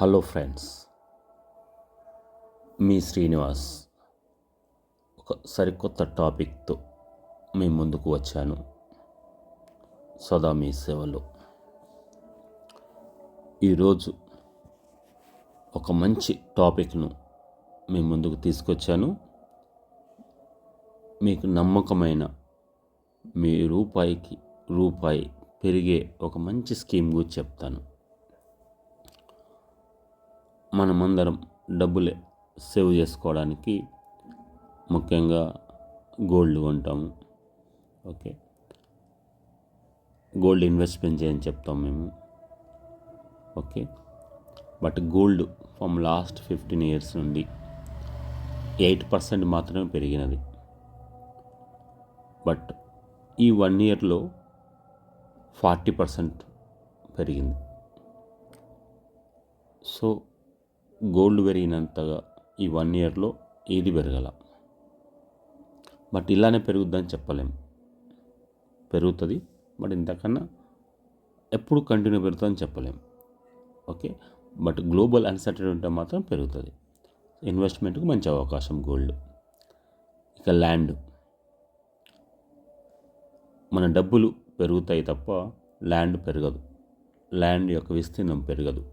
Hello friends, మీ శ్రీనివాస్ ఒక సరికొత్త టాపిక్తో మీ ముందుకు వచ్చాను. సదా మీ సేవలో. ఈరోజు ఒక మంచి టాపిక్ను మీ ముందుకు తీసుకొచ్చాను. మీకు నమ్మకమైన మీ రూపాయికి రూపాయి పెరిగే ఒక మంచి స్కీమ్ గురించి చెప్తాను. మనమందరం డబ్బులే సేవ్ చేసుకోవడానికి ముఖ్యంగా గోల్డ్ కొంటాము. ఓకే, గోల్డ్ ఇన్వెస్ట్మెంట్ చేయని చెప్తాం మేము. Okay, but gold from last 15 years నుండి 8% మాత్రమే పెరిగినది. బట్ ఈ 1 yearలో 40% పెరిగింది. సో గోల్డ్ పెరిగినంతగా ఈ 1 yearలో ఏది పెరగల. బట్ ఇలానే పెరుగుద్దని చెప్పలేము. పెరుగుతుంది, బట్ ఇంతకన్నా ఎప్పుడు కంటిన్యూ పెరుగుతుందని చెప్పలేము. ఓకే, బట్ గ్లోబల్ అన్సర్టెనిటీ ఉంటే మాత్రం పెరుగుతుంది. ఇన్వెస్ట్మెంట్కి మంచి అవకాశం గోల్డ్. ఇక ల్యాండ్, మన డబ్బులు పెరుగుతాయి తప్ప ల్యాండ్ పెరగదు. ల్యాండ్ యొక్క విస్తీర్ణం పెరగదు.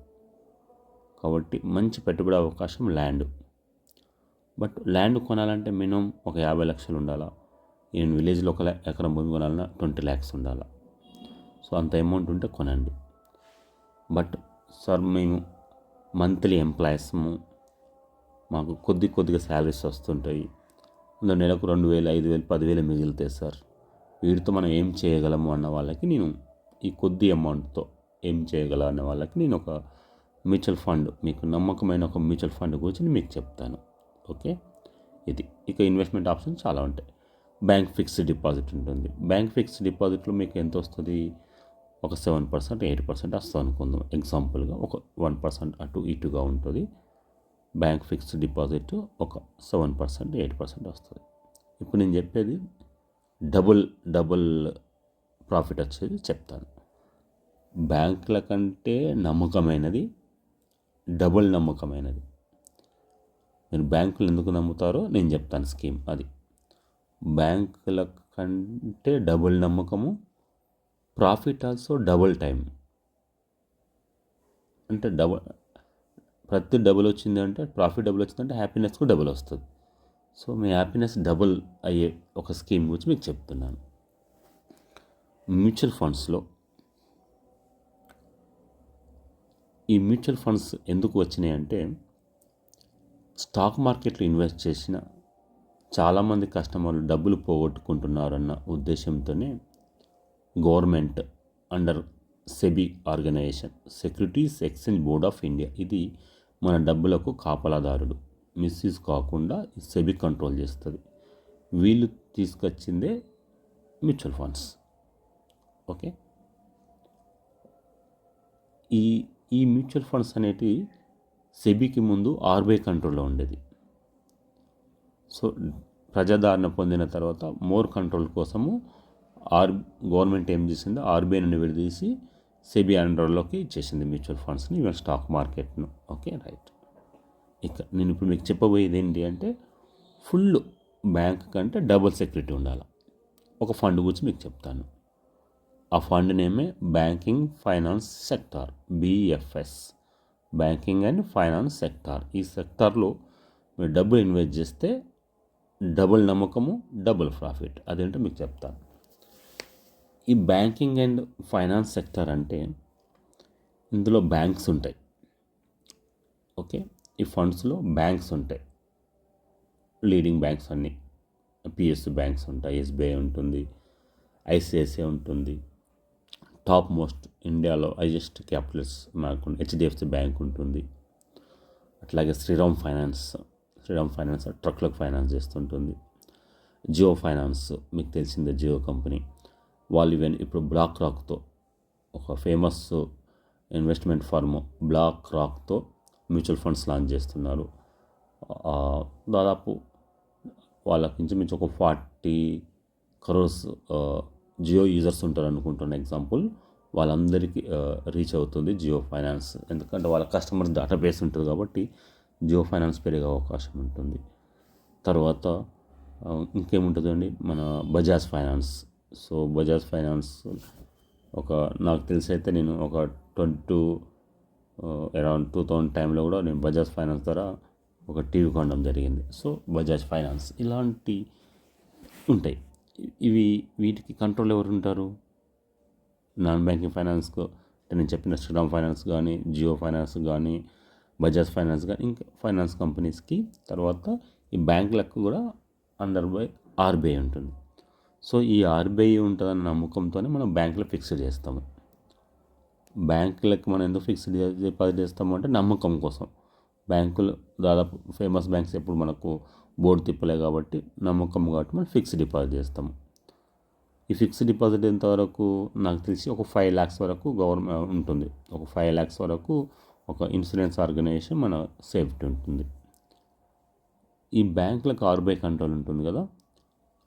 కాబట్టి మంచి పెట్టుబడి అవకాశం ల్యాండ్. బట్ ల్యాండ్ కొనాలంటే మినిమం ఒక 50 లక్షలు ఉండాలా. నేను విలేజ్లో ఒక ఎకరం భూమి కొనాలన్నా 20 lakhs ఉండాలా. సో అంత అమౌంట్ ఉంటే కొనండి. బట్ సార్, మేము మంత్లీ ఎంప్లాయీస్ము, మాకు కొద్దిగా శాలరీస్ వస్తుంటాయి. అందులో నెలకు 2,000, 5,000, 10,000 మిగులుతాయి సార్. వీటితో మనం ఏం చేయగలము అన్న వాళ్ళకి, నేను ఈ కొద్ది అమౌంట్తో ఏం చేయగల అన్న వాళ్ళకి నేను ఒక మ్యూచువల్ ఫండ్, మీకు నమ్మకమైన ఒక మ్యూచువల్ ఫండ్ గురించి మీకు చెప్తాను. ఓకే, ఇది. ఇక ఇన్వెస్ట్మెంట్ ఆప్షన్స్ చాలా ఉంటాయి. బ్యాంక్ ఫిక్స్డ్ డిపాజిట్ ఉంటుంది. బ్యాంక్ ఫిక్స్డ్ డిపాజిట్లో మీకు ఎంత వస్తుంది? ఒక 7%, 8% వస్తుంది అనుకుందాం. ఎగ్జాంపుల్గా ఒక 1% అటు ఇటుగా ఉంటుంది. బ్యాంక్ ఫిక్స్డ్ డిపాజిట్ ఒక 7%, 8% వస్తుంది. ఇప్పుడు నేను చెప్పేది డబుల్ ప్రాఫిట్ వచ్చేది చెప్తాను. బ్యాంకుల కంటే నమ్మకమైనది, డబుల్ నమ్మకమైనది. మీరు బ్యాంకులు ఎందుకు నమ్ముతారో నేను చెప్తాను స్కీమ్. అది బ్యాంకుల కంటే డబుల్ నమ్మకము, ప్రాఫిట్ ఆల్సో డబుల్ టైం. అంటే ప్రతి డబుల్ వచ్చింది అంటే, ప్రాఫిట్ డబుల్ వచ్చిందంటే హ్యాపీనెస్కు డబుల్ వస్తుంది. సో మీ హ్యాపీనెస్ డబుల్ అయ్యే ఒక స్కీమ్ గురించి మీకు చెప్తున్నాను. మ్యూచువల్ ఫండ్స్లో ఈ మ్యూచువల్ ఫండ్స్ ఎందుకు వచ్చినాయి అంటే, స్టాక్ మార్కెట్లో ఇన్వెస్ట్ చేసిన చాలామంది కస్టమర్లు డబ్బులు పోగొట్టుకుంటున్నారన్న ఉద్దేశంతోనే government under SEBI organisation, Securities Exchange Board of India, ఇది మన డబ్బులకు కాపలాదారుడు. మిస్యూజ్ కాకుండా సెబీ కంట్రోల్ చేస్తుంది. వీళ్ళు తీసుకొచ్చిందే మ్యూచువల్ ఫండ్స్. ఓకే, ఈ మ్యూచువల్ ఫండ్స్ అనేటివి సెబీకి ముందు ఆర్బీఐ కంట్రోల్లో ఉండేది. సో ప్రజాదరణ పొందిన తర్వాత మోర్ కంట్రోల్ కోసము గవర్నమెంట్ ఏం చేసిందో ఆర్బీఐ నుండి విడదీసి సెబీ అండర్లోకి ఇచ్చేసింది మ్యూచువల్ ఫండ్స్ని, ఈవెన్ స్టాక్ మార్కెట్ను. Okay, right. ఇక నేను ఇప్పుడు మీకు చెప్పబోయేది ఏంటి అంటే, ఫుల్ బ్యాంక్ కంటే డబుల్ సెక్యూరిటీ ఉండాలి. ఒక ఫండ్ గురించి మీకు చెప్తాను. ఆ ఫండ్ నేమే banking finance sector, BFS, banking and finance sector. ఈ సెక్టార్లో మీరు డబ్బులు ఇన్వెస్ట్ చేస్తే డబుల్ నమ్మకము, డబుల్ ప్రాఫిట్. అదేంటో మీకు చెప్తాను. ఈ బ్యాంకింగ్ అండ్ ఫైనాన్స్ సెక్టార్ అంటే, ఇందులో బ్యాంక్స్ ఉంటాయి. ఓకే, ఈ ఫండ్స్లో బ్యాంక్స్ ఉంటాయి. లీడింగ్ బ్యాంక్స్ అన్నీ, పిఎస్యు బ్యాంక్స్ ఉంటాయి, ఎస్బీఐ ఉంటుంది, ఐసిఐసిఐ ఉంటుంది. టాప్ మోస్ట్ ఇండియాలో హైయెస్ట్ క్యాపిటల్స్ మనకు హెచ్డిఎఫ్సి బ్యాంక్ ఉంటుంది. అట్లాగే శ్రీరామ్ ఫైనాన్స్ ట్రక్లకు ఫైనాన్స్ చేస్తుంటుంది. జియో ఫైనాన్స్, మీకు తెలిసిందే, జియో కంపెనీ. వాళ్ళు ఈవెన్ ఇప్పుడు బ్లాక్ రాక్తో, ఒక ఫేమస్ ఇన్వెస్ట్మెంట్ ఫర్మ్ బ్లాక్ రాక్తో మ్యూచువల్ ఫండ్స్ లాంచ్ చేస్తున్నారు. దాదాపు వాళ్ళకి నుంచి ఒక 40 crores జియో యూజర్స్ ఉంటారు అనుకుంటున్న ఎగ్జాంపుల్. వాళ్ళందరికీ రీచ్ అవుతుంది జియో ఫైనాన్స్. ఎందుకంటే వాళ్ళ కస్టమర్స్ డేటాబేస్ ఉంటుంది కాబట్టి జియో ఫైనాన్స్ పెరిగే అవకాశం ఉంటుంది. తర్వాత ఇంకేముంటుందండి, మన Bajaj finance. So Bajaj finance నాకు తెలిసి అయితే నేను ఒక అరౌండ్ 2000 టైంలో కూడా నేను బజాజ్ ఫైనాన్స్ ద్వారా ఒక టీవీ కొనడం జరిగింది. సో బజాజ్ ఫైనాన్స్ ఇలాంటి ఉంటాయి. వీటికి కంట్రోల్ ఎవరు ఉంటారు? నాన్ బ్యాంకింగ్ ఫైనాన్స్కు నేను చెప్పిన శ్రీరామ్ ఫైనాన్స్ కానీ, జియో ఫైనాన్స్ కానీ, బజాజ్ ఫైనాన్స్ కానీ, ఇంకా ఫైనాన్స్ కంపెనీస్కి. తర్వాత ఈ బ్యాంకులకు కూడా అండర్ బై ఆర్బీఐ ఉంటుంది. సో ఈ ఆర్బీఐ ఉంటుందన్న నమ్మకంతోనే మనం బ్యాంకులో ఫిక్స్డ్ చేస్తాము. బ్యాంకులకు మనం ఎందుకు ఫిక్స్డ్ డిపాజిట్ చేస్తాము అంటే నమ్మకం కోసం. బ్యాంకులు దాదాపు ఫేమస్ బ్యాంక్స్ ఎప్పుడు మనకు బోర్డు తిప్పలే కాబట్టి నమ్మకం కాబట్టి మనం ఫిక్స్డ్ డిపాజిట్ చేస్తాము. ఈ ఫిక్స్డ్ డిపాజిట్ ఎంతవరకు నాకు తెలిసి ఒక 5 lakhs వరకు గవర్నమెంట్ ఉంటుంది. ఒక 5 lakhs వరకు ఒక ఇన్సూరెన్స్ ఆర్గనైజేషన్ మన సేఫ్టీ ఉంటుంది. ఈ బ్యాంకులకు ఆర్బీఐ కంట్రోల్ ఉంటుంది కదా,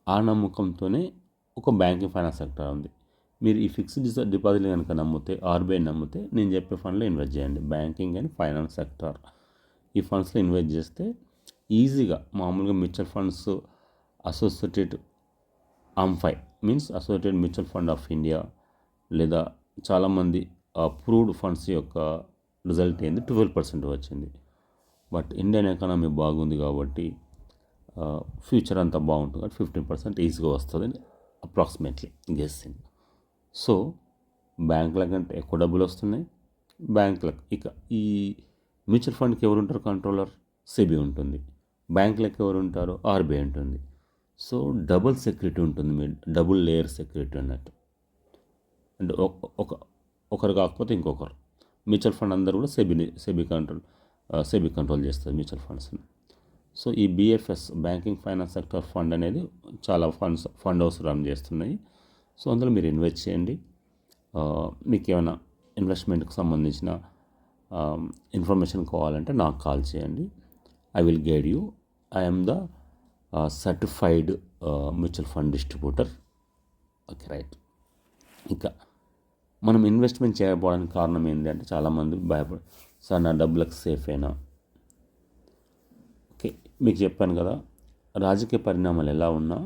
ఆ నమ్మకంతోనే ఒక బ్యాంకింగ్ ఫైనాన్స్ సెక్టర్ ఉంది. మీరు ఈ ఫిక్స్డ్ డిపాజిట్ కనుక నమ్మితే, ఆర్బీఐ నమ్మితే, నేను చెప్పే ఫండ్లో ఇన్వెస్ట్ చేయండి. బ్యాంకింగ్ అండ్ ఫైనాన్స్ సెక్టర్ ఈ ఫండ్స్లో ఇన్వెస్ట్ చేస్తే ఈజీగా మామూలుగా mutual funds associated AMFI means associated mutual fund of India లేదా చాలామంది అప్రూవ్డ్ ఫండ్స్ యొక్క రిజల్ట్ ఏంది 12% వచ్చింది. బట్ ఇండియన్ ఎకానమీ బాగుంది కాబట్టి ఫ్యూచర్ అంతా బాగుంటుంది కాబట్టి 15% ఈజీగా వస్తుంది అప్రాక్సిమేట్లీ గెస్సింగ్. సో బ్యాంకుల కంటే ఎక్కువ డబ్బులు వస్తున్నాయి బ్యాంకులకు. ఇక ఈ మ్యూచువల్ ఫండ్కి ఎవరు ఉంటారు? కంట్రోలర్ సెబీ ఉంటుంది. బ్యాంకులకు ఎవరు ఉంటారు? ఆర్బీఐ ఉంటుంది. సో డబుల్ సెక్యూరిటీ ఉంటుంది, మీరు డబుల్ లేయర్ సెక్యూరిటీ అన్నట్టు. అంటే ఒకరు కాకపోతే ఇంకొకరు. మ్యూచువల్ ఫండ్ అందరూ కూడా సెబీ కంట్రోల్ చేస్తుంది మ్యూచువల్ ఫండ్స్ని. సో ఈ BFS banking finance sector fund అనేది చాలా ఫండ్ హౌస్ రన్ చేస్తున్నాయి. సో అందులో మీరు ఇన్వెస్ట్ చేయండి. మీకు ఏమైనా ఇన్వెస్ట్మెంట్కి సంబంధించిన ఇన్ఫర్మేషన్ కావాలంటే నాకు కాల్ చేయండి. I will guide you. I am the certified mutual fund distributor. Okay, right. ఇంకా మనం ఇన్వెస్ట్మెంట్ చేయకపోవడానికి కారణం ఏంటంటే చాలామంది భయపడి, సార్ నా డబ్బులకు సేఫ్ అయినా. ఓకే, మీకు చెప్పాను కదా, రాజకీయ పరిణామాలు ఎలా ఉన్నా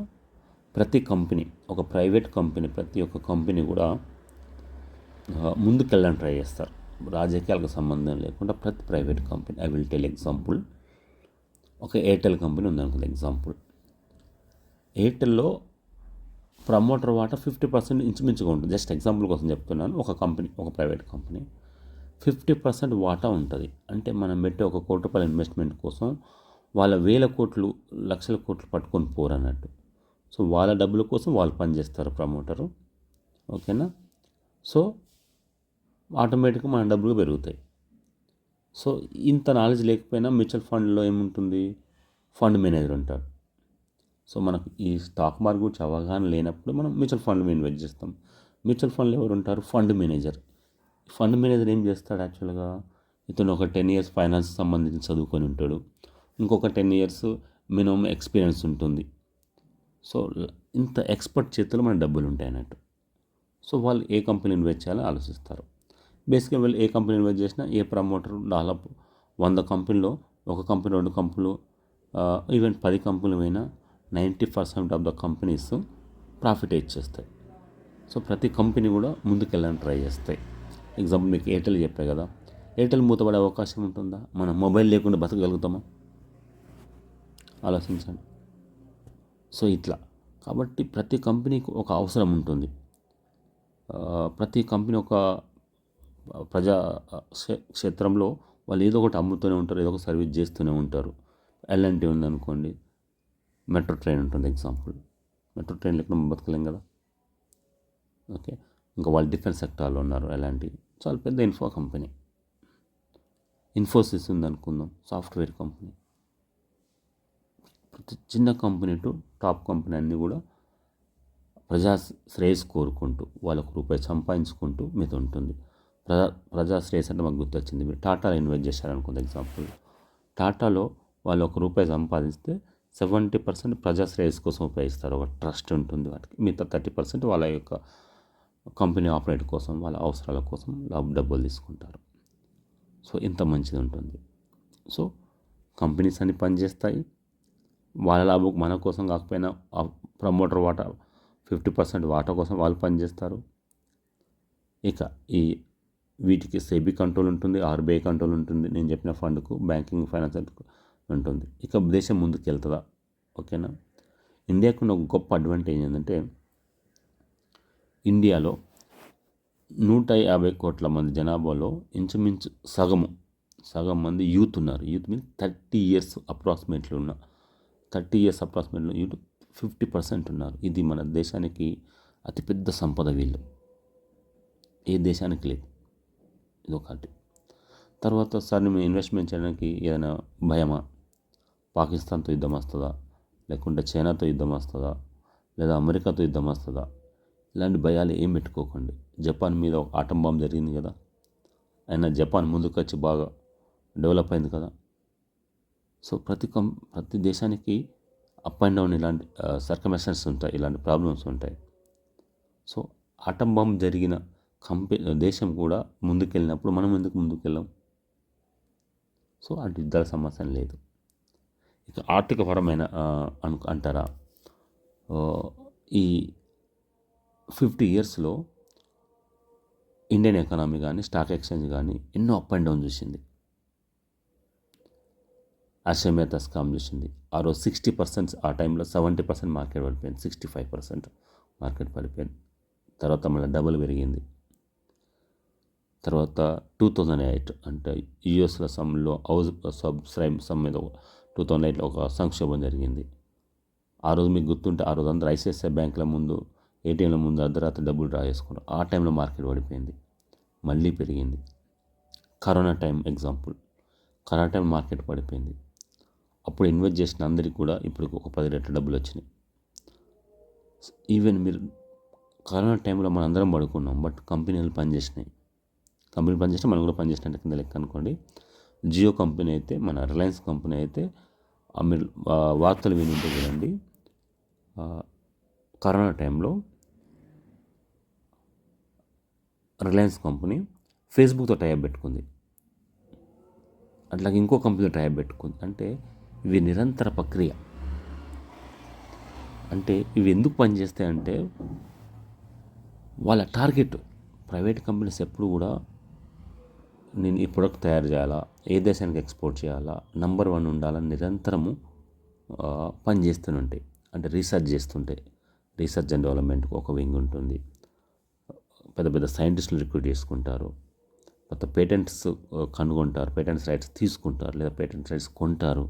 ప్రతి కంపెనీ, ఒక ప్రైవేట్ కంపెనీ, ప్రతి ఒక్క కంపెనీ కూడా ముందుకెళ్ళడానికి ట్రై చేస్తారు. రాజకీయాలకు సంబంధం లేకుండా ప్రతి private company. I will tell example. ఒక ఎయిర్టెల్ కంపెనీ ఉందనుకుంది ఎగ్జాంపుల్. ఎయిర్టెల్లో ప్రమోటర్ వాటా 50% ఇంచుమించుగా ఉంటుంది. జస్ట్ ఎగ్జాంపుల్ కోసం చెప్తున్నాను. ఒక కంపెనీ, ఒక ప్రైవేట్ కంపెనీ 50% వాటా ఉంటుంది. అంటే మనం పెట్టే ₹1 కోటి ఇన్వెస్ట్మెంట్ కోసం వాళ్ళ 1000 కోట్లు, లక్షల కోట్లు పట్టుకొని పోరు అన్నట్టు. సో వాళ్ళ డబ్బుల కోసం వాళ్ళు పనిచేస్తారు ప్రమోటరు. ఓకేనా? సో ఆటోమేటిక్గా మన డబ్బులు పెరుగుతాయి. సో ఇంత నాలెడ్జ్ లేకపోయినా మ్యూచువల్ ఫండ్లో ఏముంటుంది? ఫండ్ మేనేజర్ ఉంటాడు. సో మనకు ఈ స్టాక్ మార్కెట్ గురించి అవగాహన లేనప్పుడు మనం మ్యూచువల్ ఫండ్లో ఇన్వెస్ట్ చేస్తాం. మ్యూచువల్ ఫండ్లో ఎవరు ఉంటారు? Fund manager. ఫండ్ మేనేజర్ ఏం చేస్తాడు యాక్చువల్గా? ఇతను ఒక 10 years ఫైనాన్స్ సంబంధించి చదువుకొని ఉంటాడు. ఇంకొక 10 years మినిమం ఎక్స్పీరియన్స్ ఉంటుంది. సో ఇంత ఎక్స్పర్ట్ చేతుల్లో మన డబ్బులు ఉంటాయి అన్నట్టు. సో వాళ్ళు ఏ కంపెనీ ఇన్వెస్ట్ చేయాలో ఆలోచిస్తారు. బేసిక్గా వీళ్ళు ఏ కంపెనీ ఇన్వెస్ట్ చేసినా, ఏ ప్రమోటర్ దాదాపు 100 కంపెనీలో 1 కంపెనీ, 2 కంపెనీలు, ఈవెన్ 10 కంపెనీలు అయినా 90% ఆఫ్ ద కంపెనీస్ ప్రాఫిట్ ఇచ్చేస్తాయి. సో ప్రతి కంపెనీ కూడా ముందుకెళ్ళడానికి ట్రై చేస్తాయి. ఎగ్జాంపుల్ మీకు ఎయిర్టెల్ చెప్పే కదా, ఎయిర్టెల్ మూతపడే అవకాశం ఉంటుందా? మనం మొబైల్ లేకుండా బతకగలుగుతామా? ఆలోచించండి. సో ఇట్లా కాబట్టి ప్రతి కంపెనీకి ఒక అవసరం ఉంటుంది. ప్రతి కంపెనీ ఒక ప్రజా క్షేత్రంలో వాళ్ళు ఏదో ఒకటి అమ్ముతూనే ఉంటారు, ఏదో ఒక సర్వీస్ చేస్తూనే ఉంటారు. L&T ఉందనుకోండి, మెట్రో ట్రైన్ ఉంటుంది ఎగ్జాంపుల్. మెట్రో ట్రైన్ లేకుండా మనం బతకలేం కదా. ఓకే, ఇంకా వాళ్ళు డిఫెన్స్ సెక్టార్లో ఉన్నారు. L&T చాలా పెద్ద కంపెనీ. ఇన్ఫోసిస్ ఉందనుకుందాం, సాఫ్ట్వేర్ కంపెనీ. ప్రతి చిన్న కంపెనీ టు టాప్ కంపెనీ అన్నీ కూడా ప్రజా శ్రేయస్ కోరుకుంటూ వాళ్ళకు రూపాయి సంపాదించుకుంటూ మీద ఉంటుంది. ప్రజా శ్రేయస్ అంటే మాకు గుర్తొచ్చింది. మీరు టాటాలో ఇన్వెస్ట్ చేశారనుకుంది ఎగ్జాంపుల్. టాటాలో వాళ్ళు ₹1 సంపాదిస్తే 70% ప్రజా శ్రేయస్ కోసం ఉపయోగిస్తారు. ఒక ట్రస్ట్ ఉంటుంది వాటికి. మిగతా 30% వాళ్ళ యొక్క కంపెనీ ఆపరేట్ కోసం వాళ్ళ అవసరాల కోసం డబ్బులు తీసుకుంటారు. సో ఇంత మంచిది ఉంటుంది. సో కంపెనీస్ అన్ని పనిచేస్తాయి, వాళ్ళ లాభం మన కోసం కాకపోయినా ప్రమోటర్ వాటా 50% వాటా కోసం వాళ్ళు పనిచేస్తారు. ఇక ఈ వీటికి సెబీ కంట్రోల్ ఉంటుంది, ఆర్బీఐ కంట్రోల్ ఉంటుంది, నేను చెప్పిన ఫండ్కు బ్యాంకింగ్ ఫైనాన్స్ ఉంటుంది. ఇక దేశం ముందుకు వెళ్తుందా? ఓకేనా. ఇండియాకు ఉన్న ఒక గొప్ప అడ్వాంటేజ్ ఏంటంటే ఇండియాలో 150 కోట్ల మంది జనాభాలో ఇంచుమించు సగం మంది యూత్ ఉన్నారు. యూత్ మీన్స్ 30 ఇయర్స్ అప్రాక్సిమేట్లీ ఉన్న 30 ఇయర్స్ అప్రాక్సిమేట్లీ యూత్ 50% ఉన్నారు. ఇది మన దేశానికి అతిపెద్ద సంపద. వీళ్ళు ఏ దేశానికి లేదు. ఇదొకటి. తర్వాత సార్ మేము ఇన్వెస్ట్మెంట్ చేయడానికి ఏదైనా భయమా? పాకిస్తాన్తో యుద్ధం వస్తుందా, లేకుంటే చైనాతో యుద్ధం వస్తుందా, లేదా అమెరికాతో యుద్ధం వస్తుందా? ఇలాంటి భయాలు ఏం పెట్టుకోకండి. జపాన్ మీద ఒక ఆటం బాంబ్ జరిగింది కదా, అయినా జపాన్ ముందుకు వచ్చి బాగా డెవలప్ అయింది కదా. సో ప్రతి దేశానికి అప్ అండ్ డౌన్ ఇలాంటి సర్కమ్స్టాన్సెస్ ఉంటాయి, ఇలాంటి ప్రాబ్లమ్స్ ఉంటాయి. సో ఆటం బాంబ్ జరిగిన దేశం కూడా ముందుకెళ్ళినప్పుడు మనం ఎందుకు ముందుకెళ్ళాం? సో అటు యుద్ధాల సమస్య లేదు. ఇక ఆర్థికపరమైన అంటారా, ఈ 50 ఇయర్స్లో ఇండియన్ ఎకానమీ కానీ స్టాక్ ఎక్స్చేంజ్ కానీ ఎన్నో అప్ అండ్ డౌన్ చూసింది. అశ్వమేధ స్కామ్ చూసింది. ఆ రోజు 60%, ఆ టైంలో 70% మార్కెట్ పడిపోయింది, 65% మార్కెట్ పడిపోయింది. తర్వాత మళ్ళీ డబుల్ పెరిగింది. తర్వాత 2008 అంటే యుఎస్ల సమ్లో హౌస్ సబ్ప్రైమ్ సమ్ మీద 2008లో ఒక సంక్షోభం జరిగింది. ఆ రోజు మీకు గుర్తుంటే ఆ రోజు అందరూ ఐసిఐసిఐ బ్యాంకుల ముందు, ఏటీఎంల ముందు అర్ధరాత్రి డబ్బులు డ్రా చేసుకున్నారు. ఆ టైంలో మార్కెట్ పడిపోయింది, మళ్ళీ పెరిగింది. Corona time example, corona time market పడిపోయింది. అప్పుడు ఇన్వెస్ట్ చేసిన అందరికీ కూడా ఇప్పుడు ఒక 10 రెట్ల డబ్బులు వచ్చినాయి. ఈవెన్ మీరు కరోనా టైంలో మనం అందరం పడుకున్నాం, బట్ కంపెనీలు పనిచేసినాయి. కంపెనీ పనిచేస్తే మనం కూడా పనిచేసినట్టు కింద లెక్క అనుకోండి. జియో కంపెనీ అయితే, మన రిలయన్స్ కంపెనీ అయితే మీరు వార్తలు విని ఉంటే చూడండి, కరోనా టైంలో రిలయన్స్ కంపెనీ ఫేస్బుక్తో టైప్ పెట్టుకుంది, అట్లాగే ఇంకో కంపెనీతో టైప్ పెట్టుకుంది. అంటే ఇవి నిరంతర ప్రక్రియ. అంటే ఇవి ఎందుకు పనిచేస్తాయంటే వాళ్ళ టార్గెట్. ప్రైవేట్ కంపెనీస్ ఎప్పుడు కూడా నేను ఈ ప్రొడక్ట్ తయారు చేయాలా, ఏ దేశానికి ఎక్స్పోర్ట్ చేయాలా, నంబర్ 1 ఉండాలని నిరంతరము పనిచేస్తూనే ఉంటాయి. అంటే రీసెర్చ్ చేస్తుంటాయి. రీసెర్చ్ అండ్ డెవలప్మెంట్కి ఒక వింగ్ ఉంటుంది. పెద్ద పెద్ద సైంటిస్టులు రిక్రూట్ చేసుకుంటారు. కొత్త పేటెంట్స్ కనుగొంటారు, పేటెంట్స్ రైట్స్ తీసుకుంటారు, లేదా పేటెంట్స్ రైట్స్ కొంటారు.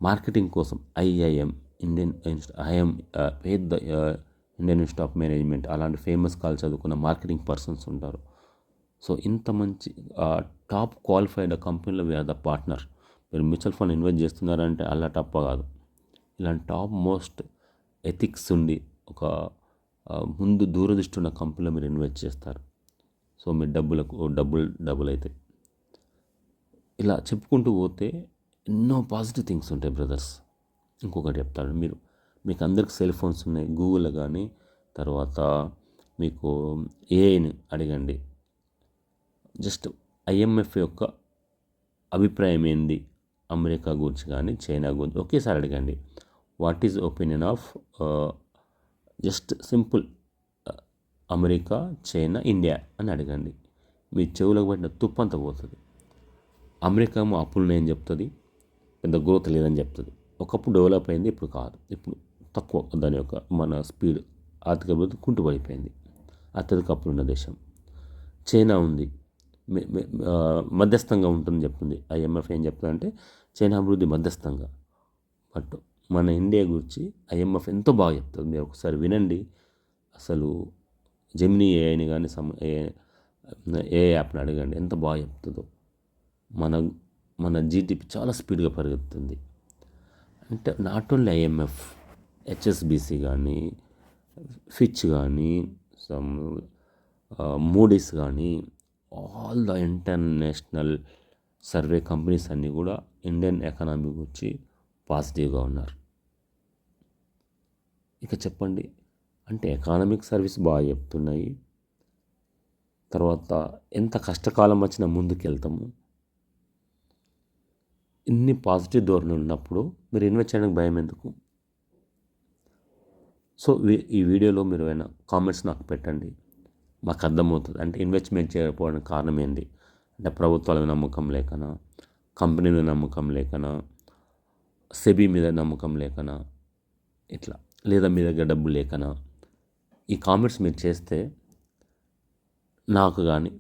మార్కెటింగ్ కోసం ఐఐఎం పెద్ద ఇండియన్ ఇన్స్టిట్యూట్ ఆఫ్ మేనేజ్మెంట్ అలాంటి ఫేమస్ కాల్ చదువుకున్న మార్కెటింగ్ పర్సన్స్ ఉంటారు. సో ఇంత మంచి టాప్ క్వాలిఫైడ్ కంపెనీలో వీఆర్ ద పార్ట్నర్. మీరు మ్యూచువల్ ఫండ్ ఇన్వెస్ట్ చేస్తున్నారంటే అలా టప్ప కాదు, ఇలాంటి టాప్ మోస్ట్ ఎథిక్స్ ఉండి ఒక ముందు దూరదృష్టి ఉన్న కంపెనీలో మీరు ఇన్వెస్ట్ చేస్తారు. సో మీ డబ్బులు అవుతాయి. ఇలా చెప్పుకుంటూ పోతే ఎన్నో పాజిటివ్ థింగ్స్ ఉంటాయి బ్రదర్స్. ఇంకొకటి చెప్తాను, మీకు అందరికి సెల్ ఫోన్స్ ఉన్నాయి. గూగుల్ కానీ, తర్వాత మీకు ఏఐని అడగండి, జస్ట్ ఐఎంఎఫ్ యొక్క అభిప్రాయం ఏంది అమెరికా గురించి కానీ చైనా గురించి ఒకేసారి అడగండి. What is opinion of just simple America, China, India అని అడగండి. మీ చెవులకు పట్టిన తుప్పంతా పోతుంది. అమెరికా అప్పులున్నాయని చెప్తుంది, పెద్ద గ్రోత్ లేదని చెప్తుంది. ఒకప్పుడు డెవలప్ అయింది, ఇప్పుడు కాదు, ఇప్పుడు తక్కువ. దాని యొక్క మన స్పీడ్ ఆర్థిక అభివృద్ధి కుంటుపడిపోయింది. అత్యధిక అప్పులున్న దేశం. చైనా ఉంది, మధ్యస్థంగా ఉంటుందని చెప్తుంది. ఐఎంఎఫ్ ఏం చెప్తుందంటే చైనా అభివృద్ధి మధ్యస్థంగా. బట్ మన ఇండియా గురించి ఐఎంఎఫ్ ఎంతో బాగా చెప్తుంది. మీరు ఒకసారి వినండి. అసలు జెమినీ ఏఐని కానీ ఏ యాప్ని అడగండి, ఎంత బాగా చెప్తుందో. మన జీడిపి చాలా స్పీడ్గా పెరుగుతుంది. అంటే నాట్ ఓన్లీ ఐఎంఎఫ్, హెచ్ఎస్బిసి కానీ, ఫిచ్ కానీ, మూడీస్ కానీ, all the international survey companies అన్నీ కూడా ఇండియన్ ఎకానమీ గురించి పాజిటివ్గా ఉన్నారు. ఇక చెప్పండి, అంటే ఎకనామిక్ సర్వీస్ బాగా చెప్తున్నాయి. తర్వాత ఎంత కష్టకాలం వచ్చినా ముందుకెళ్తాము. ఇన్ని పాజిటివ్ ధోరణి ఉన్నప్పుడు మీరు ఇన్వెస్ట్ చేయడానికి భయం ఎందుకు? సో ఈ వీడియోలో మీరు ఏమైనా కామెంట్స్ నాకు పెట్టండి, మాకు అర్థమవుతుంది. అంటే ఇన్వెస్ట్మెంట్ చేయకపోవడానికి కారణం ఏంటి? అంటే ప్రభుత్వాల మీద నమ్మకం లేకనా, కంపెనీ మీద నమ్మకం లేకనా, సెబీ మీద నమ్మకం లేకనా, ఇట్లా, లేదా మీ దగ్గర డబ్బు లేకనా? ఈ కామెంట్స్ మీరు చేస్తే నాకు కానీ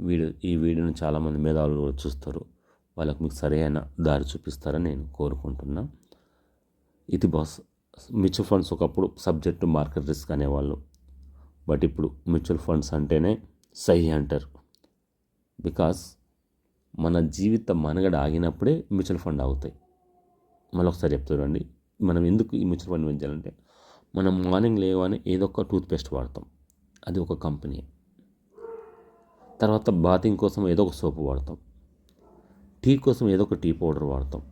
ఈ వీడియోని చాలామంది మేధావులు కూడా చూస్తారు, వాళ్ళకు మీకు సరైన దారి చూపిస్తారని నేను కోరుకుంటున్నా. ఇది బాస్. మ్యూచువల్ ఫండ్స్ ఒకప్పుడు సబ్జెక్టు మార్కెట్ రిస్క్ అనేవాళ్ళు, బట్ ఇప్పుడు మ్యూచువల్ ఫండ్స్ అంటేనే సహి అంటారు. బికాస్ మన జీవిత మనుగడ ఆగినప్పుడే మ్యూచువల్ ఫండ్ ఆగుతాయి. మళ్ళీ ఒకసారి చెప్తారండి, మనం ఎందుకు ఈ మ్యూచువల్ ఫండ్ పెంచాలంటే, మనం మార్నింగ్ లేవని ఏదో ఒక టూత్పేస్ట్ వాడతాం, అది ఒక కంపెనీ. తర్వాత బాతింగ్ కోసం ఏదో ఒక సోపు వాడతాం, టీ కోసం ఏదో ఒక టీ పౌడర్ వాడతాం,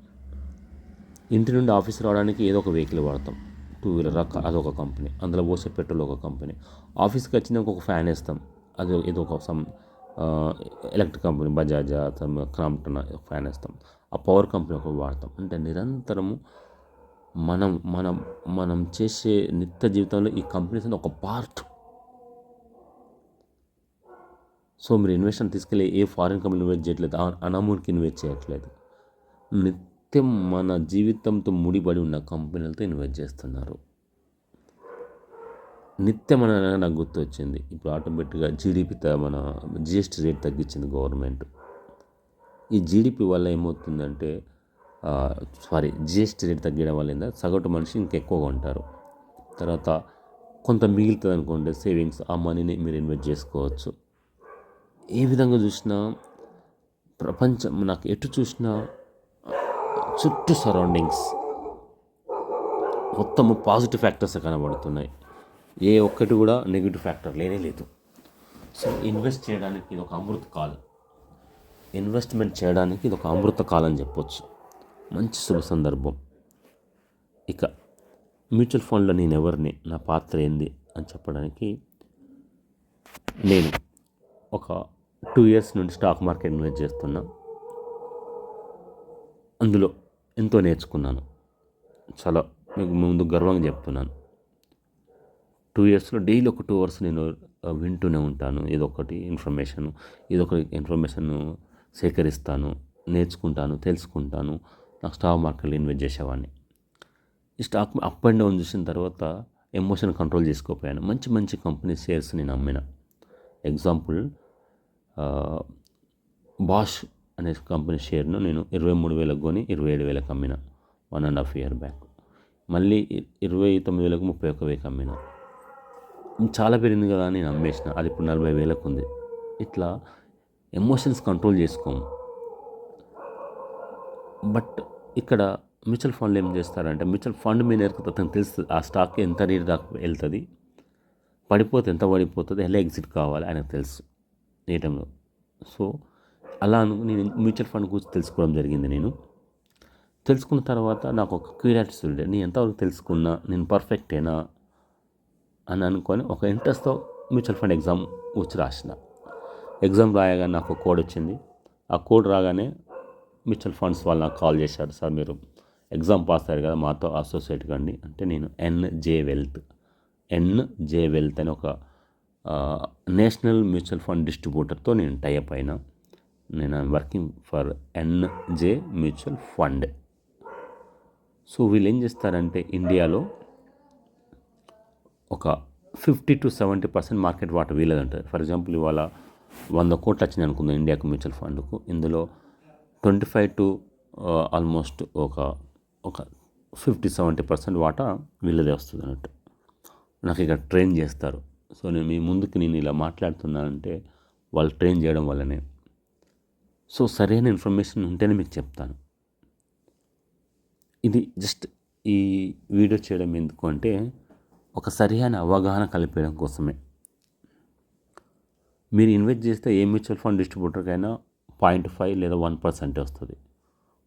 ఇంటి నుండి ఆఫీస్ రావడానికి ఏదో ఒక వెహికల్ వాడతాం, 2 వీలర్, అదొక కంపెనీ, అందులో పోసే పెట్రోల్ ఒక కంపెనీ. ఆఫీస్కి వచ్చినాక ఒక ఫ్యాన్ వేస్తాం, అది ఏదో ఒక electric company, Bajaj, Crompton fan వేస్తాం, ఆ పవర్ కంపెనీ ఒక వాడతాం. అంటే నిరంతరము మనం మనం మనం చేసే నిత్య జీవితంలో ఈ కంపెనీస్ ఒక పార్ట్. సో మీరు ఇన్వెస్ట్మెంట్ తీసుకెళ్ళి ఏ ఫారిన్ కంపెనీ ఇన్వెస్ట్ చేయట్లేదు, అనామూర్కి ఇన్వెస్ట్ చేయట్లేదు, నిత్యం మన జీవితంతో ముడిపడి ఉన్న కంపెనీలతో ఇన్వెస్ట్ చేస్తున్నారు. నిత్యం నాకు గుర్తు వచ్చింది, ఇప్పుడు ఆటోమేటిక్గా మన జిఎస్టీ రేట్ తగ్గించింది గవర్నమెంట్. ఈ జీడిపి వల్ల ఏమవుతుందంటే, జిఎస్టీ రేట్ తగ్గడం వల్ల ఏంటంటే సగటు మనిషి ఇంకెక్కువగా ఉంటారు. తర్వాత కొంత మిగులుతుంది అనుకోండి సేవింగ్స్, ఆ మనీని మీరు ఇన్వెస్ట్ చేసుకోవచ్చు. ఏ విధంగా చూసినా ప్రపంచం, నాకు ఎటు చూసినా చుట్టూ సరౌండింగ్స్ మొత్తము పాజిటివ్ ఫ్యాక్టర్స్ కనబడుతున్నాయి, ఏ ఒక్కటి కూడా నెగిటివ్ ఫ్యాక్టర్ లేనే లేదు. సో ఇన్వెస్ట్ చేయడానికి ఇది ఒక అమృత కాలం, ఇన్వెస్ట్మెంట్ చేయడానికి ఇది ఒక అమృత కాలం అని చెప్పొచ్చు, మంచి శుభ సందర్భం. ఇక మ్యూచువల్ ఫండ్లో నేను ఎవరిని, నా పాత్ర ఏంది అని చెప్పడానికి, నేను ఒక 2 ఇయర్స్ నుండి స్టాక్ మార్కెట్ ఇన్వెస్ట్ చేస్తున్నా. అందులో ఎంతో నేర్చుకున్నాను, చాలా మీకు ముందు గర్వంగా చెప్తున్నాను. 2 ఇయర్స్లో డైలీ ఒక 2 అవర్స్ నేను వింటూనే ఉంటాను, ఏదో ఒకటి ఇన్ఫర్మేషన్ సేకరిస్తాను, నేర్చుకుంటాను, తెలుసుకుంటాను. నాకు స్టాక్ మార్కెట్లో ఇన్వెస్ట్ చేసేవాడిని. ఈ స్టాక్ అప్ అండ్ డౌన్ చూసిన తర్వాత ఎమోషన్ కంట్రోల్ చేసుకోపోయాను. మంచి మంచి కంపెనీ షేర్స్ నేను అమ్మిన. ఎగ్జాంపుల్, బాష్ అనే కంపెనీ షేర్ను నేను 23,000 కొని 27,000 అమ్మిన 1.5 year బ్యాక్. మళ్ళీ 29,000 31,000 అమ్మిన. చాలా పెరిగింది కదా అని నేను అమ్మేసిన, అది ఇప్పుడు 40,000 ఉంది. ఇట్లా ఎమోషన్స్ కంట్రోల్ చేసుకోము. బట్ ఇక్కడ మ్యూచువల్ ఫండ్లు ఏం చేస్తారంటే, మ్యూచువల్ ఫండ్ మీద అతనికి తెలుస్తుంది ఆ స్టాక్ ఎంత రేట్ దాకా వెళ్తుంది, పడిపోతే ఎంత పడిపోతుంది, ఎలా ఎగ్జిట్ కావాలి ఆయనకు తెలుసు ఏ టైంలో. సో అలా నేను మ్యూచువల్ ఫండ్ గురించి తెలుసుకోవడం జరిగింది. నేను తెలుసుకున్న తర్వాత నాకు ఒక క్యూరియాసిటీ ఉండే, నేను ఎంతవరకు తెలుసుకున్నా, నేను పర్ఫెక్టేనా అని అనుకొని ఒక ఇంట్రెస్ట్తో మ్యూచువల్ ఫండ్ ఎగ్జామ్ వచ్చి రాసిన. ఎగ్జామ్ రాయగానే నాకు కోడ్ వచ్చింది. ఆ కోడ్ రాగానే మ్యూచువల్ ఫండ్స్ వాళ్ళు నాకు కాల్ చేశారు, సార్ మీరు ఎగ్జామ్ పాస్ అయ్యారు కదా, మాతో అసోసియేట్ కండి అంటే. నేను ఎన్జే వెల్త్ అని ఒక నేషనల్ మ్యూచువల్ ఫండ్ డిస్ట్రిబ్యూటర్తో నేను టైఅప్ అయినా. నేను working for NJ mutual fund. So వీళ్ళు ఏం చేస్తారంటే, ఇండియాలో ఒక 50-70% మార్కెట్ వాటా వీళ్ళది అంటారు. ఫర్ ఎగ్జాంపుల్ ఇవాళ 100 కోట్లు వచ్చినాయి అనుకుందాం ఇండియాకు మ్యూచువల్ ఫండ్కు, ఇందులో 25 to ఆల్మోస్ట్ ఒక 50-70% వాటా వీళ్ళదే వస్తుంది అన్నట్టు. నాకు ఇక్కడ ట్రైన్ చేస్తారు. సో నేను మీ ముందుకు నేను ఇలా మాట్లాడుతున్నానంటే వాళ్ళు ట్రైన్ చేయడం వల్లనే. సో సరైన ఇన్ఫర్మేషన్ ఉంటేనే మీకు చెప్తాను. ఇది జస్ట్ ఈ వీడియో చేయడం ఎందుకు అంటే, ఒక సరైన అవగాహన కల్పించడం కోసమే. మీరు ఇన్వెస్ట్ చేస్తే ఏ మ్యూచువల్ ఫండ్ డిస్ట్రిబ్యూటర్కైనా 0.5 లేదా 1% వస్తుంది.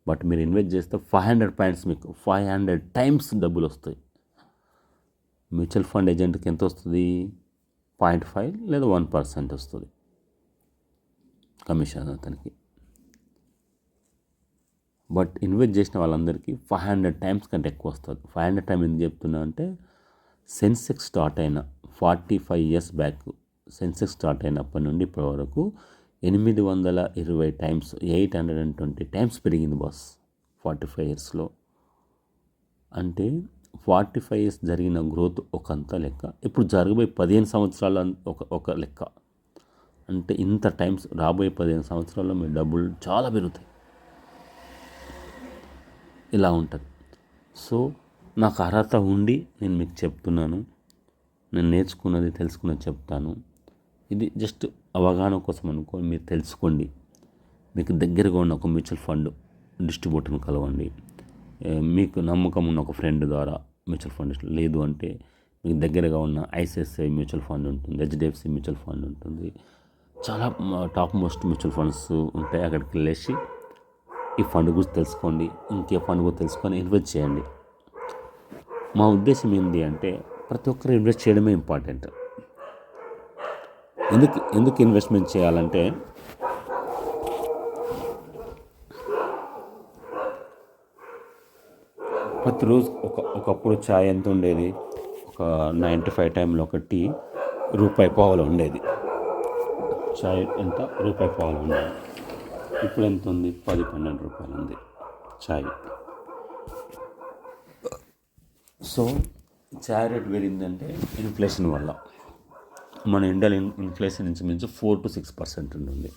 బట్ మీరు ఇన్వెస్ట్ చేస్తే 500 పాయింట్స్, మీకు 500 times డబ్బులు వస్తాయి. మ్యూచువల్ ఫండ్ ఏజెంట్కి ఎంత వస్తుంది? 0.5 లేదా 1% వస్తుంది కమిషన్ అతనికి. బట్ ఇన్వెస్ట్ చేసిన వాళ్ళందరికీ 500 టైమ్స్ కంటే ఎక్కువ వస్తుంది. 500 టైమ్ ఎందుకు చెప్తున్నా అంటే సెన్సెక్స్ స్టార్ట్ అయిన 45 ఇయర్స్ బ్యాక్, సెన్సెక్స్ స్టార్ట్ అయినప్పటి నుండి ఇప్పటి వరకు 820 టైమ్స్, 820 టైమ్స్ పెరిగింది బాస్ 45 ఇయర్స్లో. అంటే 45 ఇయర్స్ జరిగిన గ్రోత్ ఒకంత లెక్క, ఇప్పుడు జరగబోయే 15 సంవత్సరాల ఒక లెక్క. అంటే ఇంత టైమ్స్ రాబోయే 15 సంవత్సరాల్లో మీ డబ్బులు చాలా పెరుగుతాయి. ఇలా ఉంటుంది. సో నాకు అర్హత ఉండి నేను మీకు చెప్తున్నాను, నేను నేర్చుకున్నది తెలుసుకున్నది చెప్తాను. ఇది జస్ట్ అవగాహన కోసం అనుకో, మీరు తెలుసుకోండి. మీకు దగ్గరగా ఉన్న ఒక మ్యూచువల్ ఫండ్ డిస్ట్రిబ్యూటర్ని కలవండి. మీకు నమ్మకం ఉన్న ఒక ఫ్రెండ్ ద్వారా మ్యూచువల్ ఫండ్ లేదు అంటే మీకు దగ్గరగా ఉన్న ఐసిఐసిఐ మ్యూచువల్ ఫండ్ ఉంటుంది, హెచ్డిఎఫ్సి మ్యూచువల్ ఫండ్ ఉంటుంది, చాలా టాప్ మోస్ట్ మ్యూచువల్ ఫండ్స్ ఉంటాయి. అక్కడికి వెళ్ళేసి ఈ ఫండ్ గురించి తెలుసుకోండి, ఇంకే ఫండ్ గురించి తెలుసుకొని ఇన్వెస్ట్ చేయండి. మా ఉద్దేశం ఏంటి అంటే ప్రతి ఒక్కరు ఇన్వెస్ట్ చేయడమే ఇంపార్టెంట్. ఎందుకు ఇన్వెస్ట్మెంట్ చేయాలంటే ప్రతిరోజు ఒకప్పుడు ఛాయ్ ఎంత ఉండేది? ఒక 95 టైంలో ఒక టీ ₹1 ఉండేది. ఛాయ్ ఎంత? ₹1 ఉండేది. ఇప్పుడు ఎంత ఉంది? 10-12 రూపాయలు ఉంది ఛాయ్. సో ఛాయ్ రేట్ పెరిగిందంటే ఇన్ఫ్లేషన్ వల్ల. మన ఇండియాలో ఇన్ఫ్లేషన్ ఇంచుమించు 4-6% ఉంటుంది.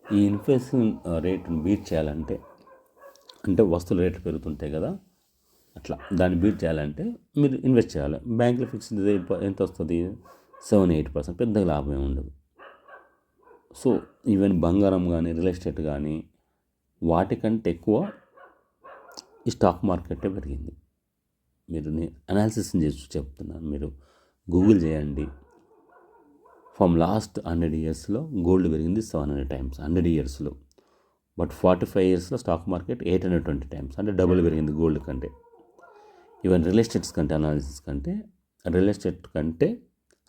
ఈ ఇన్ఫ్లేషన్ రేటును బీట్ చేయాలంటే, అంటే వస్తువుల రేట్లు పెరుగుతుంటాయి కదా, అట్లా దాన్ని బీట్ చేయాలంటే మీరు ఇన్వెస్ట్ చేయాలి. బ్యాంకులో ఫిక్స్డ్ ఎంత వస్తుంది? 7-8%. పెద్దగా లాభం ఉండదు. సో ఈవెన్ బంగారం కానీ రియల్ ఎస్టేట్ కానీ వాటికంటే ఎక్కువ ఈ స్టాక్ మార్కెటే పెరిగింది. మీరు అనాలిసిస్ చేసి చెప్తున్నాను, మీరు గూగుల్ చేయండి. ఫ్రమ్ లాస్ట్ 100 ఇయర్స్లో గోల్డ్ పెరిగింది 700 టైమ్స్ 100 ఇయర్స్లో. బట్ 45 ఇయర్స్లో స్టాక్ మార్కెట్ 820 టైమ్స్, అంటే డబుల్ పెరిగింది గోల్డ్ కంటే. ఈవెన్ రియల్ ఎస్టేట్స్ కంటే, అనాలిసిస్ కంటే, రియల్ ఎస్టేట్ కంటే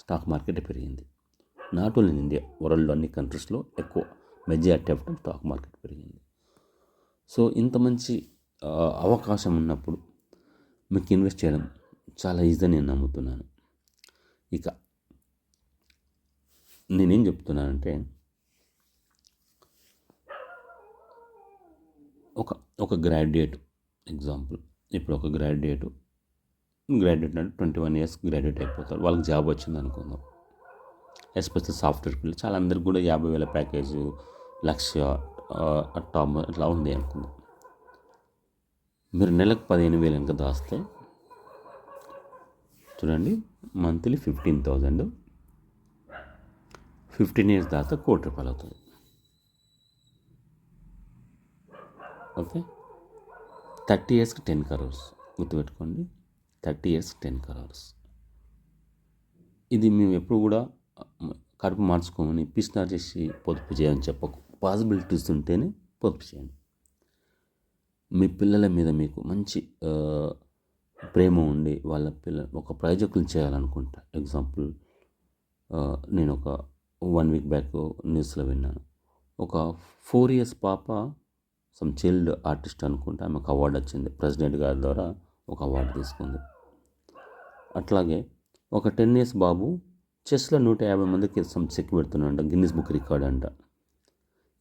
స్టాక్ మార్కెటే పెరిగింది. నాట్ ఓన్లీ ఇన్ ఇండియా, వరల్డ్లో అన్ని కంట్రీస్లో ఎక్కువ majority of time stock market పెరిగింది. సో ఇంత మంచి అవకాశం ఉన్నప్పుడు మీకు ఇన్వెస్ట్ చేయడం చాలా ఈజీ నేను నమ్ముతున్నాను. ఇక నేనేం చెప్తున్నానంటే ఒక గ్రాడ్యుయేట్ ఎగ్జాంపుల్, ఇప్పుడు ఒక గ్రాడ్యుయేట్ అంటే 21 ఇయర్స్ గ్రాడ్యుయేట్ అయిపోతారు. వాళ్ళకి జాబ్ వచ్చింది అనుకుందాం. ఎస్పెషల్ సాఫ్ట్వేర్ ఫీల్డ్ చాలా అందరికి కూడా 50,000 ప్యాకేజ్, 1,00,000 టాప్ అట్లా ఉంది అనుకుందాం. మీరు నెలకు 15,000 కనుక దాస్తే చూడండి, మంత్లీ 15,000, 15 ఇయర్స్ దాకా ₹1,00,00,000 అవుతుంది. ఓకే, 30 ఇయర్స్కి 10 crores. గుర్తుపెట్టుకోండి, 30 ఇయర్స్కి 10 crores. ఇది మేము ఎప్పుడు కూడా కడుపు మార్చుకోమని పిసినారు చేసి పొదుపు చేయని చెప్పకు. పాసిబిలిటీస్ ఉంటేనే పొదుపు చేయండి. మీ పిల్లల మీద మీకు మంచి ప్రేమ ఉండి ఒక ప్రాజెక్టులు చేయాలనుకుంటా. ఎగ్జాంపుల్, నేను ఒక 1 week బ్యాక్ న్యూస్లో విన్నాను. ఒక 4 years పాప సమ్ చైల్డ్ ఆర్టిస్ట్ అనుకుంటా, ఆమెకు అవార్డు వచ్చింది. ప్రెసిడెంట్ గారి ద్వారా ఒక అవార్డు తీసుకుంది. అట్లాగే ఒక 10 years బాబు చెస్లో 150 మందికి సమ్ చెక్ పెడుతున్నాడంట, గిన్నిస్ బుక్ రికార్డ్ అంట.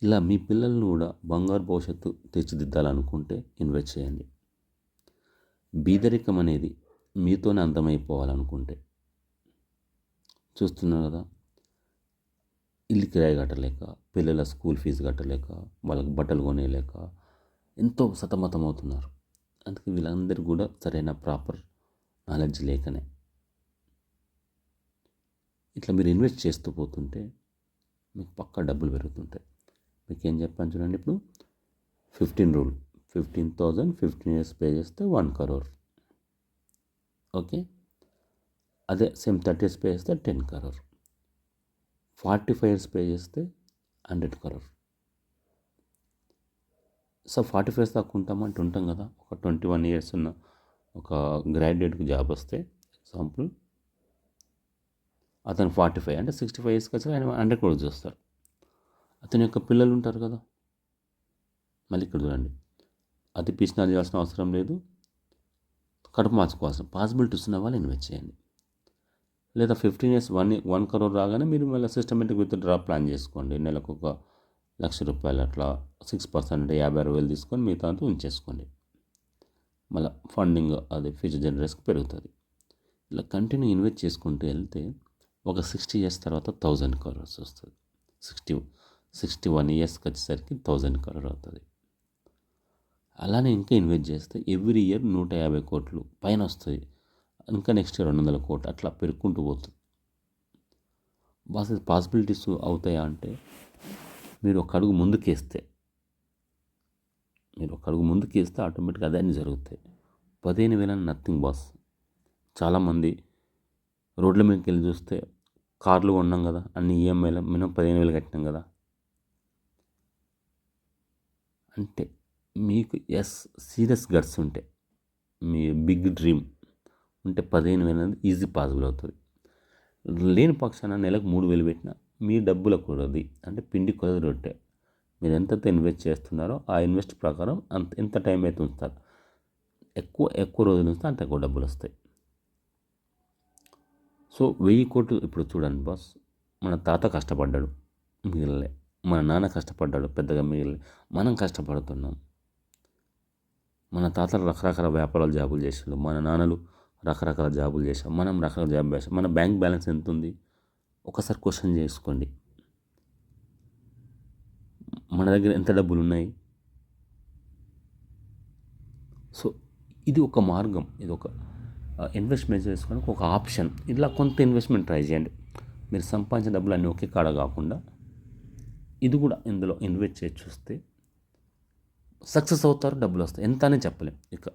ఇలా మీ పిల్లలను కూడా బంగారు భవిష్యత్తు తీర్చిదిద్దాలనుకుంటే ఇన్వెస్ట్ చేయండి. బీదరికం అనేది మీతోనే అంతమైపోవాలనుకుంటే, చూస్తున్నారు కదా, ఇల్లు కిరాయి కట్టలేక, పిల్లల స్కూల్ ఫీజు కట్టలేక, వాళ్ళకి బట్టలు కొనేయలేక ఎంతో సతమతం అవుతున్నారు. అందుకే వీళ్ళందరికీ కూడా సరైన ప్రాపర్ నాలెడ్జ్ లేకనే. ఇట్లా మీరు ఇన్వెస్ట్ చేస్తూ పోతుంటే మీకు పక్కా డబ్బులు పెరుగుతుంటాయి. మీకు ఏం చెప్పాను చూడండి, ఇప్పుడు 15 రూల్, 15,000 15 years పే చేస్తే 1 crore. ఓకే, అదే సేమ్ 30 years పే చేస్తే 10 crore, 45 years పే చేస్తే 100 crore. సో 45 years దాకా ఉంటామంటే ఉంటాం కదా. ఒక 21 years ఉన్న ఒక గ్రాడ్యుయేట్కి జాబ్ వస్తే ఎగ్జాంపుల్ అతను 45 అంటే 65 ఇయర్స్కి వచ్చి ఆయన 100 crores చూస్తారు. అతని యొక్క పిల్లలు ఉంటారు కదా, మళ్ళీ ఇక్కడ చూడండి, అతి పిసినారి చేయాల్సిన అవసరం లేదు, కడుపు మార్చుకోవాల్సిన పాసిబిలిటీస్ ఉన్న వాళ్ళు ఇన్వెస్ట్ చేయండి. లేదా 15 years 1 crore రాగానే మీరు మళ్ళీ సిస్టమేటిక్ విత్ డ్రా ప్లాన్ చేసుకోండి. నెలకు ఒక ₹1,00,000 అట్లా 6% అంటే 56,000 తీసుకొని మిగతా అంతా ఉంచేసుకోండి. మళ్ళీ ఫండింగ్ అది ఫ్యూచర్ జనరేషన్కి పెరుగుతుంది. ఇలా కంటిన్యూ ఇన్వెస్ట్ చేసుకుంటూ వెళ్తే ఒక 60 years తర్వాత 1,000 crores వస్తుంది. 61 yearsకి వచ్చేసరికి 1,000 crore అవుతుంది. అలానే ఇంకా ఇన్వెస్ట్ చేస్తే ఎవ్రీ ఇయర్ 150 కోట్లు పైన వస్తుంది. ఇంకా నెక్స్ట్ ఇయర్ 200 కోట్లు అట్లా పెరుగుకుంటూ పోతుంది. పాసిబిలిటీస్ అవుతాయా అంటే మీరు ఒక అడుగు ముందుకేస్తే ఆటోమేటిక్గా అదే జరుగుతాయి. 15,000 నథింగ్ బాస్. చాలామంది రోడ్ల మీదకి వెళ్ళి చూస్తే కార్లు కొన్నాం కదా, అన్ని ఈఎంఐలో మినిమం 15,000 కట్టినాం కదా అంటే మీకు సీరియస్ గట్స్ ఉంటే, మీ బిగ్ డ్రీమ్ ఉంటే 15,000 అనేది ఈజీ పాసిబుల్ అవుతుంది. లేని పక్షాన నెలకు 3,000 పెట్టినా మీ డబ్బుల కొలది అంటే పిండి కొలది రొట్టె. మీరు ఎంతైతే ఇన్వెస్ట్ చేస్తున్నారో ఆ ఇన్వెస్ట్ ప్రకారం ఎంత టైం అయితే ఉంచుతారు, ఎక్కువ రోజులు ఉంచితే అంత ఎక్కువ డబ్బులు వస్తాయి. సో 1,000 కోట్లు ఇప్పుడు చూడండి బాస్, మన తాత కష్టపడ్డాడు మిగిలలే, మన నాన్న కష్టపడ్డాడు పెద్దగా మిగిలలే, మనం కష్టపడుతున్నాం. మన తాతలు రకరకాల వ్యాపారాలు జాబులు చేసారు, మన నాన్నలు రకరకాల జాబులు చేశాం, మనం రకరకాల జాబ్ చేసాం. మన బ్యాంక్ బ్యాలెన్స్ ఎంత ఉంది ఒకసారి క్వశ్చన్ చేసుకోండి. మన దగ్గర ఎంత డబ్బులు ఉన్నాయి? సో ఇది ఒక మార్గం, ఇది ఒక ఇన్వెస్ట్మెంట్ చేసుకోవడానికి ఒక ఆప్షన్. ఇలా కొంత ఇన్వెస్ట్మెంట్ ట్రై చేయండి. మీరు సంపాదించిన డబ్బులు అన్నీ ఒకే కాడ కాకుండా ఇది కూడా ఇందులో ఇన్వెస్ట్ చేసి చూస్తే సక్సెస్ అవుతారు, డబ్బులు వస్తాయి. ఎంత అని చెప్పలేం. ఇక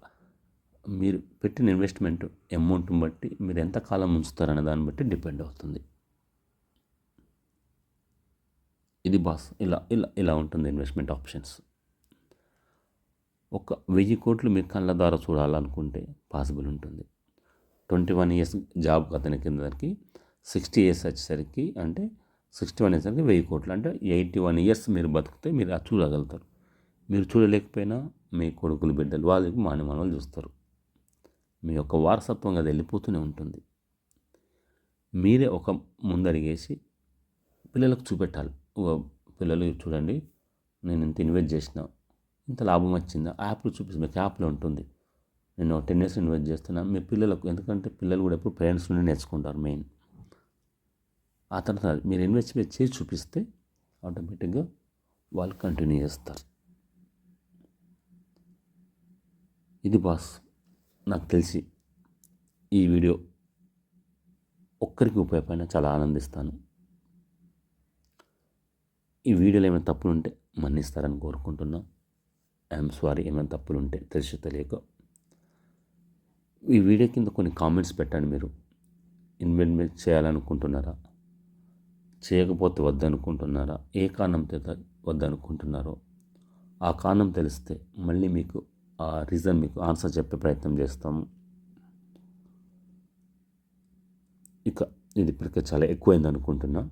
మీరు పెట్టిన ఇన్వెస్ట్మెంట్ అమౌంట్ని బట్టి మీరు ఎంత కాలం ఉంచుతారనే దాన్ని బట్టి డిపెండ్ అవుతుంది. ఇది బాస్, ఇలా ఉంటుంది ఇన్వెస్ట్మెంట్ ఆప్షన్స్. ఒక 1,000 కోట్లు మీరు కళ్ళ ద్వారా చూడాలనుకుంటే పాసిబుల్ ఉంటుంది. 21 years జాబ్ అతని కిందకి 60 years వచ్చేసరికి అంటే 61 వచ్చేసరికి 1,000 కోట్లు అంటే 81 years మీరు బతికితే మీరు అది చూడగలుగుతారు. మీరు చూడలేకపోయినా మీ కొడుకులు బిడ్డలు వాళ్ళకి మానవాళ్ళు చూస్తారు. మీ యొక్క వారసత్వంగా అది వెళ్ళిపోతూనే ఉంటుంది. మీరే ఒక ముందడిగేసి పిల్లలకు చూపెట్టాలి. పిల్లలు చూడండి, నేను ఇంత ఇన్వెస్ట్ చేసిన, ఇంత లాభం వచ్చిందా, యాప్లో చూపిస్తుంది. మీకు యాప్లో ఉంటుంది. నేను 10 years ఇన్వెస్ట్ చేస్తున్నాను మీ పిల్లలకు. ఎందుకంటే పిల్లలు కూడా ఎప్పుడు పేరెంట్స్ నుండి నేర్చుకుంటారు మెయిన్. ఆ తర్వాత మీరు ఇన్వెస్ట్ చేసి చూపిస్తే ఆటోమేటిక్గా వాళ్ళు కంటిన్యూ చేస్తారు. ఇది బాస్, నాకు తెలిసి ఈ వీడియో ఒక్కరికి ఉపయోగపడినా చాలా ఆనందిస్తాను. ఈ వీడియోలో ఏమైనా తప్పులు ఉంటే మన్నిస్తారని కోరుకుంటున్నా. ఐఎమ్ సారీ ఏమైనా తప్పులు ఉంటే తెలిసి తెలియక. ఈ వీడియో కింద కొన్ని కామెంట్స్ పెట్టండి. మీరు ఇన్వెస్ట్మెంట్ చేయాలనుకుంటున్నారా, చేయకపోతే వద్దనుకుంటున్నారా, ఏ కారణం చేత వద్దనుకుంటున్నారో ఆ కారణం తెలిస్తే మళ్ళీ మీకు ఆ రీజన్ మీకు ఆన్సర్ చెప్పే ప్రయత్నం చేస్తాము. ఇక ఇది ఇప్పటికే చాలా ఎక్కువైంది అనుకుంటున్నా,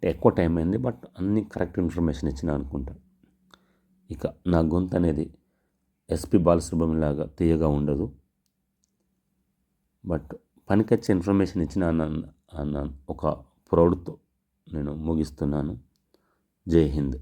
ఎక్కువ టైం అయింది, బట్ అన్ని కరెక్ట్ ఇన్ఫర్మేషన్ ఇచ్చిన అనుకుంటా. ఇక నా గొంతు అనేది ఎస్పి బాలసుబ్రహ్మణ్యం లాగా తీయగా ఉండదు, బట్ పనికొచ్చే ఇన్ఫర్మేషన్ ఇచ్చిన అన్న ఒక ప్రౌడ్తో నేను ముగిస్తున్నాను. జై హింద్.